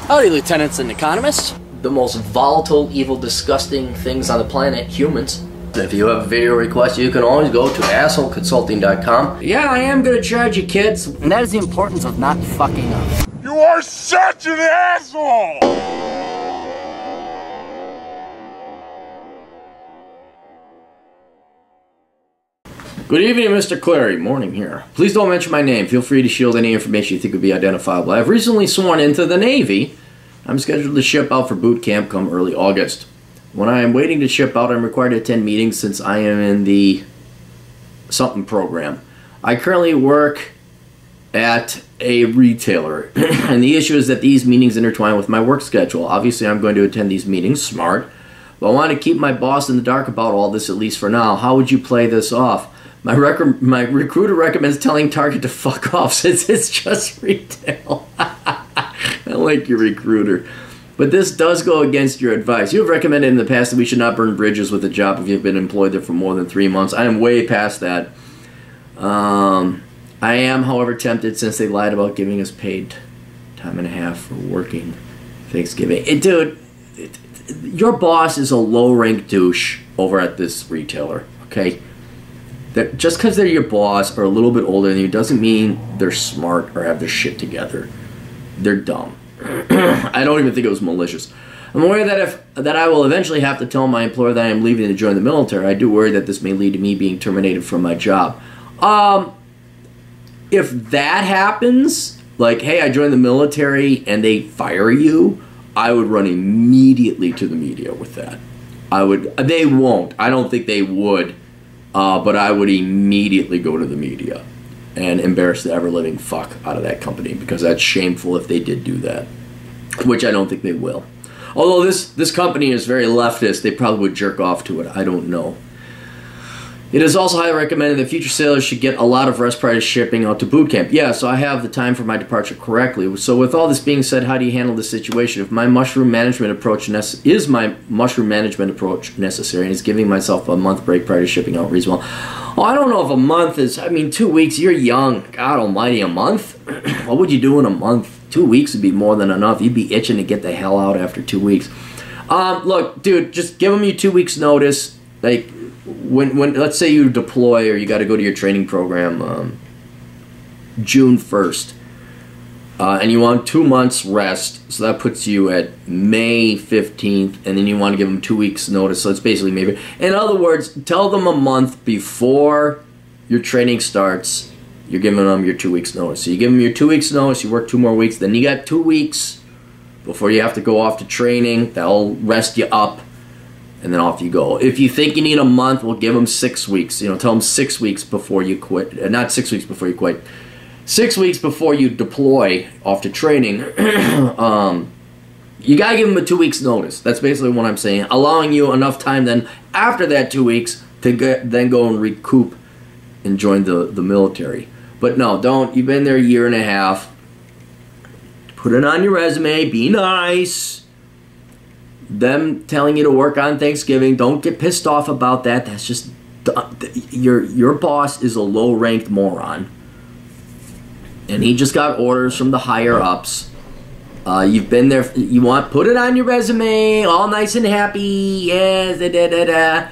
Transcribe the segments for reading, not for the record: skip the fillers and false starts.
Howdy, lieutenants and economists. The most volatile, evil, disgusting things on the planet, humans. If you have a video request, you can always go to assholeconsulting.com. Yeah, I am gonna charge you, kids. And that is the importance of not fucking up. You are such an asshole! Good evening, Mr. Clarey. Morning here. Please don't mention my name. Feel free to shield any information you think would be identifiable. I have recently sworn into the Navy. I'm scheduled to ship out for boot camp come early August. When I am waiting to ship out, I'm required to attend meetings since I am in the something program. I currently work at a retailer, and the issue is that these meetings intertwine with my work schedule. Obviously, I'm going to attend these meetings, smart, but I want to keep my boss in the dark about all this, at least for now. How would you play this off? My recruiter recommends telling Target to fuck off since it's just retail. I like your recruiter. But this does go against your advice. You have recommended in the past that we should not burn bridges with a job if you've been employed there for more than 3 months. I am way past that. I am, however, tempted since they lied about giving us paid time and a half for working Thanksgiving. Dude, your boss is a low-rank douche over at this retailer, okay? That just because they're your boss or a little bit older than you doesn't mean they're smart or have their shit together. They're dumb. I don't even think it was malicious. I'm aware that I will eventually have to tell my employer that I am leaving to join the military. I do worry that this may lead to me being terminated from my job. If that happens, like, hey, I joined the military and they fire you, I would run immediately to the media with that. They won't. I don't think they would. But I would immediately go to the media and embarrass the ever-living fuck out of that company, because that's shameful if they did do that, which I don't think they will. Although this company is very leftist, they probably would jerk off to it. I don't know. It is also highly recommended that future sailors should get a lot of rest prior to shipping out to boot camp. Yeah, so I have the time for my departure correctly. So with all this being said, how do you handle this situation? If my mushroom management approach necessary and is giving myself a month break prior to shipping out reasonable? Oh, I don't know if a month is, 2 weeks, you're young. God almighty, a month? What would you do in a month? 2 weeks would be more than enough. You'd be itching to get the hell out after 2 weeks. Look, dude, just give them your 2 weeks notice. Like, when let's say you deploy or you got to go to your training program June 1st, and you want 2 months rest, so that puts you at May 15th, and then you want to give them 2 weeks notice, so it's basically maybe. In other words, tell them a month before your training starts, you're giving them your 2 weeks notice. So you give them your 2 weeks notice, you work 2 more weeks, then you got 2 weeks before you have to go off to training. That'll rest you up. And then off you go. If you think you need a month, we'll give them 6 weeks. Tell them 6 weeks before you quit. Not 6 weeks before you quit. 6 weeks before you deploy off to training. You gotta give them a 2 weeks notice. That's basically what I'm saying. Allowing you enough time then after that 2 weeks to then go and recoup and join the military. But no, don't. You've been there a year and a half. Put it on your resume. Be nice. Them telling you to work on Thanksgiving, don't get pissed off about that. That's just, your boss is a low-ranked moron, and he just got orders from the higher ups. You've been there. Put it on your resume, all nice and happy. Yeah,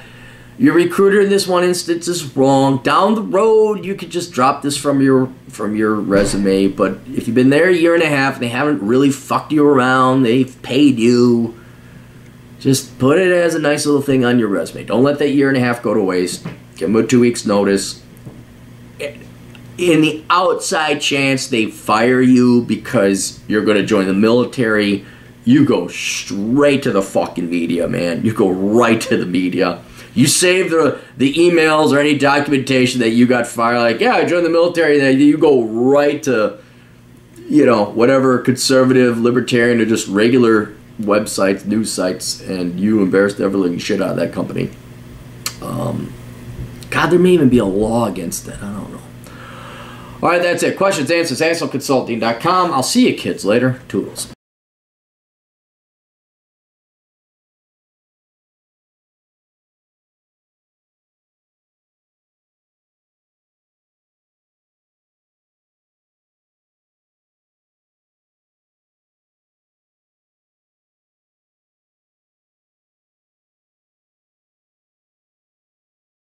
Your recruiter in this one instance is wrong. Down the road, you could just drop this from your resume. But if you've been there a year and a half and they haven't really fucked you around, they've paid you. Just put it as a nice little thing on your resume. Don't let that year and a half go to waste. Give them a 2 weeks notice. In the outside chance they fire you because you're going to join the military, you go straight to the fucking media, man. You go right to the media. You save the emails or any documentation that you got fired. Like, yeah, I joined the military. Then you go right to, whatever conservative, libertarian, or just regular websites, news sites, and you embarrass the ever-living shit out of that company. God, there may even be a law against that. I don't know. All right, that's it. Questions, answers, assholeconsulting.com. I'll see you kids later. Toodles.